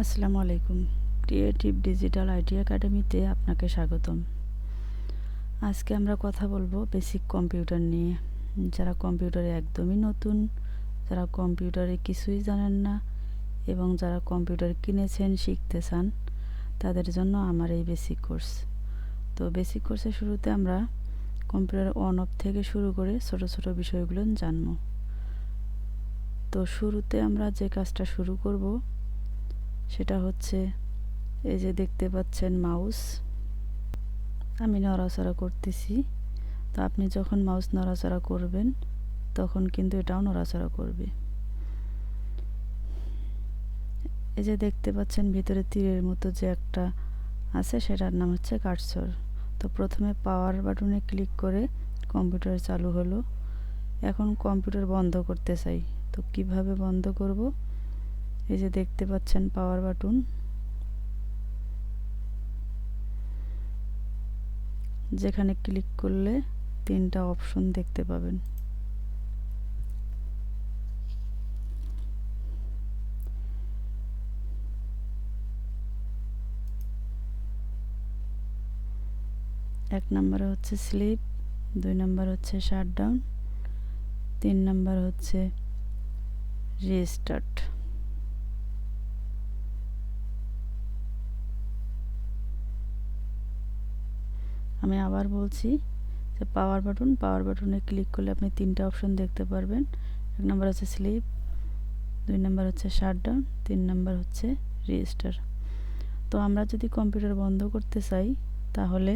আসসালামু আলাইকুম। Creative digital IT একাডেমিতে আপনাকে স্বাগতম। আজকে আমরা কথা বলবো বেসিক কম্পিউটার নিয়ে। যারা কম্পিউটারে একদমই নতুন, যারা কম্পিউটারে কিছুই জানেন না এবং যারা কম্পিউটার কিনেছেন, শিখতে চান, তাদের জন্য আমার এই বেসিক কোর্স। তো বেসিক কোর্সের শুরুতে আমরা কম্পিউটার অন অফ থেকে শুরু করে ছোট ছোট বিষয়গুলো জানবো। তো শুরুতে আমরা যে কাজটা শুরু করব সেটা হচ্ছে, এই যে দেখতে পাচ্ছেন মাউস, আমি নড়াচড়া করতেছি। তো আপনি যখন মাউস নড়াচড়া করবেন তখন কিন্তু এটাও নড়াচড়া করবে। এই যে দেখতে পাচ্ছেন ভিতরে তীরের মতো যে একটা আছে, সেটার নাম হচ্ছে কার্সর। তো প্রথমে পাওয়ার বাটনে ক্লিক করে কম্পিউটার চালু হলো। এখন কম্পিউটার বন্ধ করতে চাই, তো কিভাবে বন্ধ করব? এই যে দেখতে পাচ্ছেন পাওয়ার বাটন, যেখানে ক্লিক করলে তিনটা অপশন দেখতে পাবেন। এক নম্বরে হচ্ছে স্লিপ, 2 নম্বর হচ্ছে শাটডাউন, 3 নম্বর হচ্ছে রিস্টার্ট। আমি আবার বলছি যে পাওয়ার বাটনে ক্লিক করলে আপনি তিনটা অপশন দেখতে পারবেন। 1 নম্বর হচ্ছে স্লিপ, 2 নম্বর হচ্ছে শাটডাউন, 3 নম্বর হচ্ছে রিস্টার। তো আমরা যদি কম্পিউটার বন্ধ করতে চাই তাহলে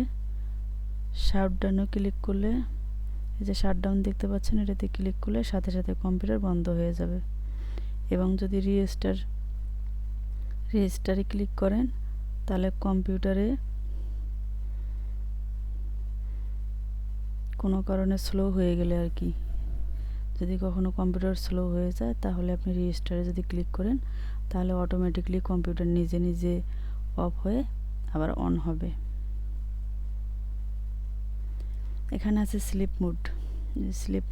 শাটডাউনে ক্লিক করলে, এই যে শাটডাউন দেখতে পাচ্ছেন, এটাতে ক্লিক করলে সাথে সাথে কম্পিউটার বন্ধ হয়ে যাবে। এবং যদি রিস্টারে ক্লিক করেন তাহলে কম্পিউটারে কোনো কারণে স্লো হয়ে গেলে আর কি, যদি কখনো কম্পিউটার স্লো হয়ে যায় তাহলে আপনি রিস্টারে যদি ক্লিক করেন তাহলে অটোমেটিকলি কম্পিউটার নিজে নিজে অফ হয়ে আবার অন হবে। এখানে আছে স্লিপ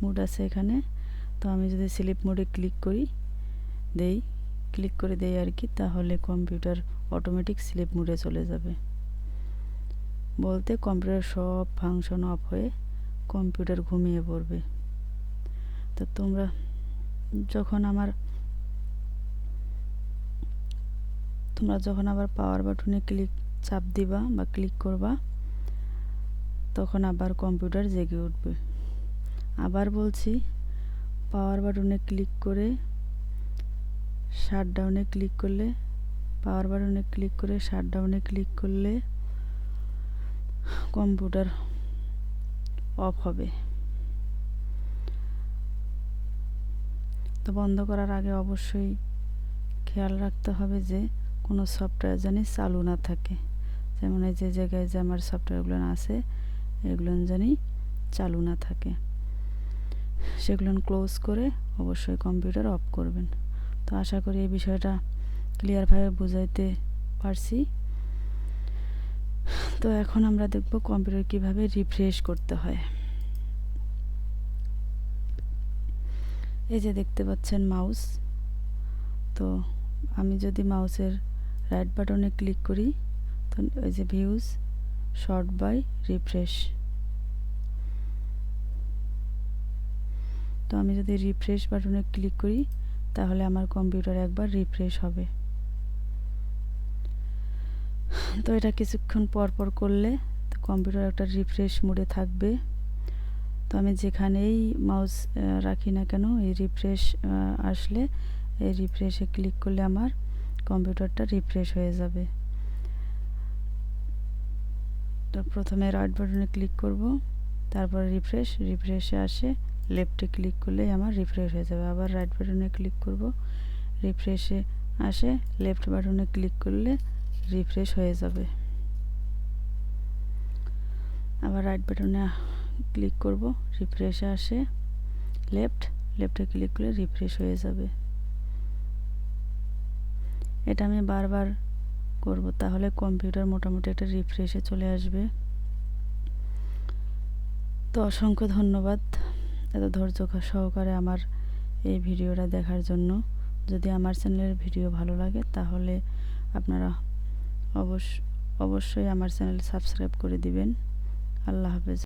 মোড আছে এখানে। তো আমি যদি স্লিপ মোডে ক্লিক করে দেই আর কি, তাহলে কম্পিউটার অটোমেটিক স্লিপ মোডে চলে যাবে। বলতে কম্পিউটার সব ফাংশন অফ হয়ে কম্পিউটার ঘুমিয়ে পড়বে। তো তোমরা যখন আবার পাওয়ার বাটনে চাপ দিবা বা ক্লিক করবা, তখন আবার কম্পিউটার জেগে উঠবে। আবার বলছি, পাওয়ার বাটনে ক্লিক করে শাটডাউনে ক্লিক করলে কম্পিউটার অফ হবে। তো বন্ধ করার আগে অবশ্যই খেয়াল রাখতে হবে যে কোনো সফটওয়্যার জানি চালু না থাকে। যেমন এই যে জায়গায় যে আমার সফটওয়্যারগুলো আছে, এগুলো জানি চালু না থাকে, সেগুলো ক্লোজ করে অবশ্যই কম্পিউটার অফ করবেন। তো আশা করি এই বিষয়টা ক্লিয়ারভাবে বুঝাইতে পারছি। তো এখন আমরা দেখব কম্পিউটার কিভাবে রিফ্রেশ করতে হয়। এই যে দেখতে পাচ্ছেন মাউস, তো আমি যদি মাউসের রাইট বাটনে ক্লিক করি তো এই যে ভিউজ শর্ট বাই রিফ্রেশ, তো আমি যদি রিফ্রেশ বাটনে ক্লিক করি তাহলে আমার কম্পিউটার একবার রিফ্রেশ হবে। তো এটা কিছুক্ষণ পর করলে কম্পিউটার একটা রিফ্রেশ মোডে থাকবে। তো আমি যেখানেই মাউস রাখি না কেন, এই রিফ্রেশ আসলে এই রিফ্রেশে ক্লিক করলে আমার কম্পিউটারটা রিফ্রেশ হয়ে যাবে। তো প্রথমে রাইট বাটনে ক্লিক করব, তারপর রিফ্রেশে আসে লেফটে ক্লিক করলেই আমার রিফ্রেশ হয়ে যাবে। আবার রাইট বাটনে ক্লিক করব, রিফ্রেশে আসে লেফট বাটনে ক্লিক করলে রিফ্রেশ হয়ে যাবে। আবার রাইট বাটনে ক্লিক করব, রিফ্রেশে আসে লেফটে ক্লিক করলে রিফ্রেশ হয়ে যাবে। এটা আমি বারবার করব, তাহলে কম্পিউটার মোটামুটি একটা রিফ্রেশে চলে আসবে। তো অসংখ্য ধন্যবাদ এত ধৈর্য সহকারে আমার এই ভিডিওটা দেখার জন্য। যদি আমার চ্যানেলের ভিডিও ভালো লাগে তাহলে আপনারা অবশ্যই আমার চ্যানেল সাবস্ক্রাইব করে দিবেন। আল্লাহ হাফেজ।